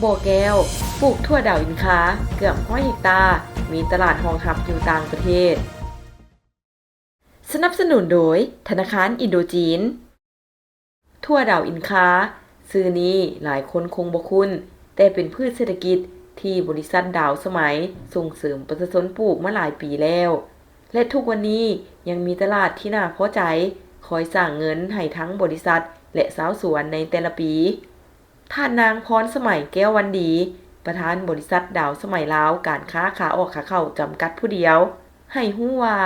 โบแก้วปลูกทั่วดาวอินคาเกือบ100 เฮกตาร์มีตลาดรองรับอยู่ต่างประเทศสนับสนุนโดยธนาคารอินโดจีนทั่วดาวอินคาชื่อนี้หลายคนคงบ่คุ้นแต่เป็นพืชเศรษฐกิจที่บริษัทดาวสมัยส่งเสริมประชาชนปลูกมาหลายปีแล้วและทุกวันนี้ยังมีตลาดที่น่าพอใจคอยสร้างเงินให้ทั้งบริษัทและชาวสวนในแต่ละปีท่านนางพรสมัยแก้ววันดีประธานบริษัทดาวสมัยลาวการค้าขาออกขาเข้าจำกัดผู้เดียวให้ฮู้ว่า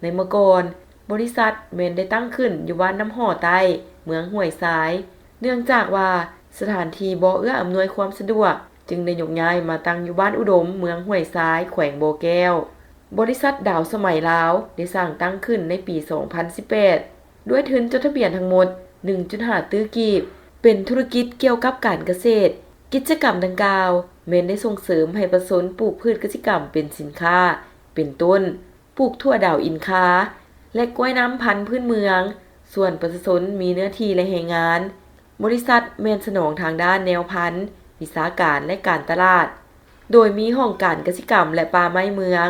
ในเมื่อก่อนบริษัทแม่นได้ตั้งขึ้นอยู่บ้านน้ำห่อใต้เมืองห้วยทรายเนื่องจากว่าสถานที่บ่เอื้ออำนวยความสะดวกจึงได้ยกย้ายมาตั้งอยู่บ้านอุดมเมืองห้วยทรายแขวงโบแก้วบริษัทดาวสมัยลาวได้สร้างตั้งขึ้นในปี 2018 ด้วยทุนจดทะเบียนทั้งหมด 1.5 ตื้อกีบเป็นธุรกิจเกี่ยวกับการเกษตรกิจกรรมดังกล่าวแม้นได้ส่งเสริมให้ประชาชนปลูกพืชเกษตรกรรมเป็นสินค้าเป็นต้นปลูกทั่วดาวอินคาและกล้วยน้ำพันธุ์พื้นเมืองส่วนประชาชนมีเนื้อที่และแรงงานบริษัทแม่นสนองทางด้านแนวพันธุ์วิสาหการและการตลาดโดยมีห้องการเกษตรกรรมและป่าไม้เมือง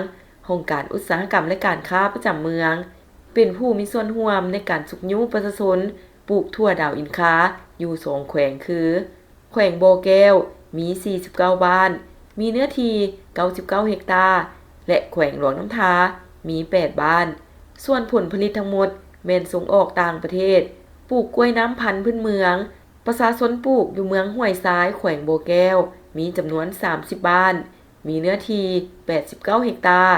ห้องการอุตสาหกรรมและการค้าประจำเมืองเป็นผู้มีส่วนร่วมในการสุกยุประชาชนปลูกทั่วดาวอินคาอยู่2แขวงคือแขวงโบแก้วมี49บ้านมีเนื้อที่99เฮกตาร์และแขวงหลวงน้ำทามี8บ้านส่วนผลผลิตทั้งหมดแม่นส่งออกต่างประเทศปลูกกล้วยน้ำพันธุ์พื้นเมืองประชาชนปลูกอยู่เมืองห้วยทรายแขวงโบแก้วมีจำนวน30บ้านมีเนื้อที่89เฮกตาร์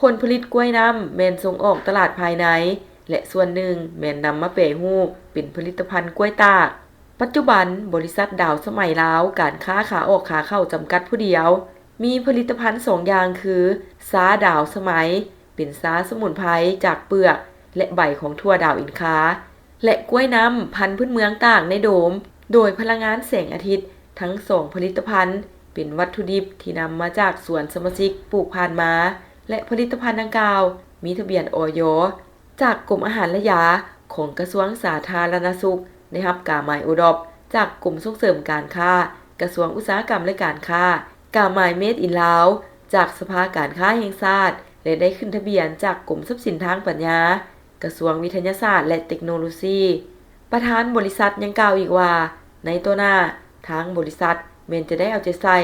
ผลผลิตกล้วยน้ำแม่นส่งออกตลาดภายในและส่วนหนึ่งแม่นนำมาแปรรูปเป็นผลิตภัณฑ์กล้วยตากปัจจุบันบริษัทดาวสมัยลาวการค้าขาออกขาเข้าจำกัดผู้เดียวมีผลิตภัณฑ์2อย่างคือซาดาวสมัยเป็นซาสมุนไพรจากเปลือกและใบของทั่วดาวอินคาและกล้วยน้ำพันธุ์พื้นเมืองต่างในโดมโดยพลังงานแสงอาทิตย์ทั้ง2ผลิตภัณฑ์เป็นวัตถุดิบที่นำมาจากสวนสมาชิกปลูกผ่านมาและผลิตภัณฑ์ดังกล่าวมีทะเบียนอย.จากกรมอาหารและยาของกระทรวงสาธารณสุขได้รับกาหมายโอดอปจากกรมส่งเสริมการค้ากระทรวงอุตสาหกรรมและการค้ากาหมายเมดอินลาวจากสภาการค้าแห่งชาติและได้ขึ้นทะเบียนจากกรมทรัพย์สินทางปัญญากระทรวงวิทยาศาสตร์และเทคโนโลยีประธานบริษัทยังกล่าวอีกว่าในตัวหน้าทางบริษัทแม้นจะได้เอาใจใส่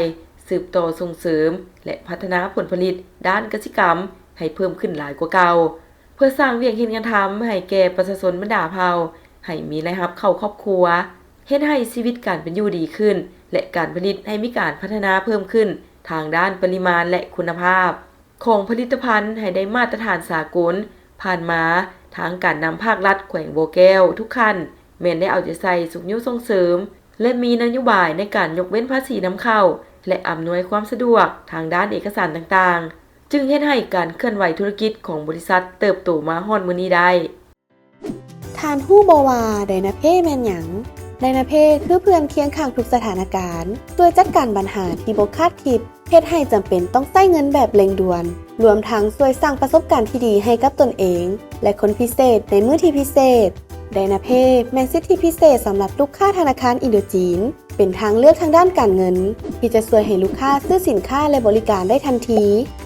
สืบต่อส่งเสริมและพัฒนาผลผลิตด้านเกษตรกรรมให้เพิ่มขึ้นหลายกว่าเก่าเพื่อสร้างเวียงเห็นงานทำให้แก่ประชาชนบรรดาเผ่าให้มีรายรับเข้าครอบครัวเฮ็ดให้ชีวิตการเป็นอยู่ดีขึ้นและการผลิตให้มีการพัฒนาเพิ่มขึ้นทางด้านปริมาณและคุณภาพของผลิตภัณฑ์ให้ได้มาตรฐานสากลผ่านมาทางการนำภาครัฐแขวงโบแก้วทุกขั้นแม้นได้เอาใจใส่สุขยุส่งเสริมและมีนโยบายในการยกเว้นภาษีนำเข้าและอำนวยความสะดวกทางด้านเอกสารต่างๆจึงเฮ็ดให้การเคลื่อนไหวธุรกิจของบริษัทเติบโตมาฮอดมื้อนี้ได้ทานฮู้บ่ว่าไดนาเพ่แม่นหยังไดนาเพ่คือเพื่อนเคียงข้างทุกสถานการณ์ช่วยจัดการปัญหาที่บ่คาดคิดเฮ็ดให้จำเป็นต้องใช้เงินแบบเร่งด่วนรวมทั้งช่วยสร้างประสบการณ์ที่ดีให้กับตนเองและคนพิเศษในมื้อที่พิเศษไดนาเพ่แม่นสิทธิพิเศษสำหรับลูกค้าธนาคารอินโดจีนเป็นทางเลือกทางด้านการเงินที่จะช่วยให้ลูกค้าซื้อสินค้าและบริการได้ทันที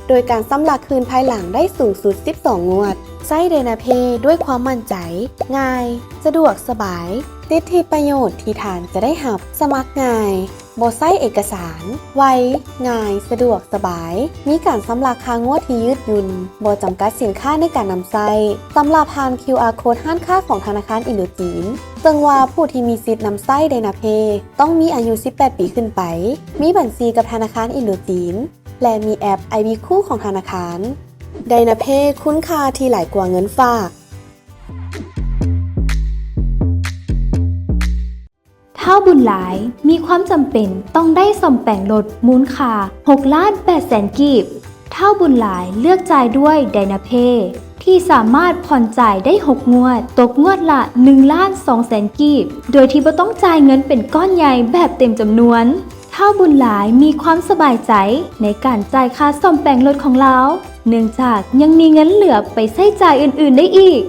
โดยการชำระคืนภายหลังได้สูงสุด12งวดใช้ไดนาเพ่ด้วยความมั่นใจง่ายสะดวกสบายสิทธิประโยชน์ที่ทานจะได้รับสมัครง่ายบ่ใช้เอกสารไวง่ายสะดวกสบายมีการชำระค่างวดที่ยืดหยุ่นบ่จำกัดสินค้าในการนำใช้ชำระผ่าน QR Code ห้านค้าของธนาคารอินโดจีนซึ่งว่าผู้ที่มีสิทธิ์นำใช้ไดนาเพ่ต้องมีอายุ18ปีขึ้นไปมีบัญชีกับธนาคารอินโดจีนและมีแอป IB คู่ของธนาคารไดนาเพ่คุ้นค่าที่หลายกว่าเงินฝากถ้าบุญหลายมีความจำเป็นต้องได้ซ่อมแปลงรถมูลค่า6,800,000 กีบถ้าบุญหลายเลือกจ่ายด้วยไดนาเพ่ที่สามารถผ่อนจ่ายได้6งวดตกงวดละ1,200,000 กีบโดยที่บ่ต้องจ่ายเงินเป็นก้อนใหญ่แบบเต็มจำนวนถ้าบุญหลายมีความสบายใจในการจ่ายค่าซ่อมแปลงรถของเราเนื่องจากยังมีเงินเหลือไปใช้จ่ายอื่นๆได้อีก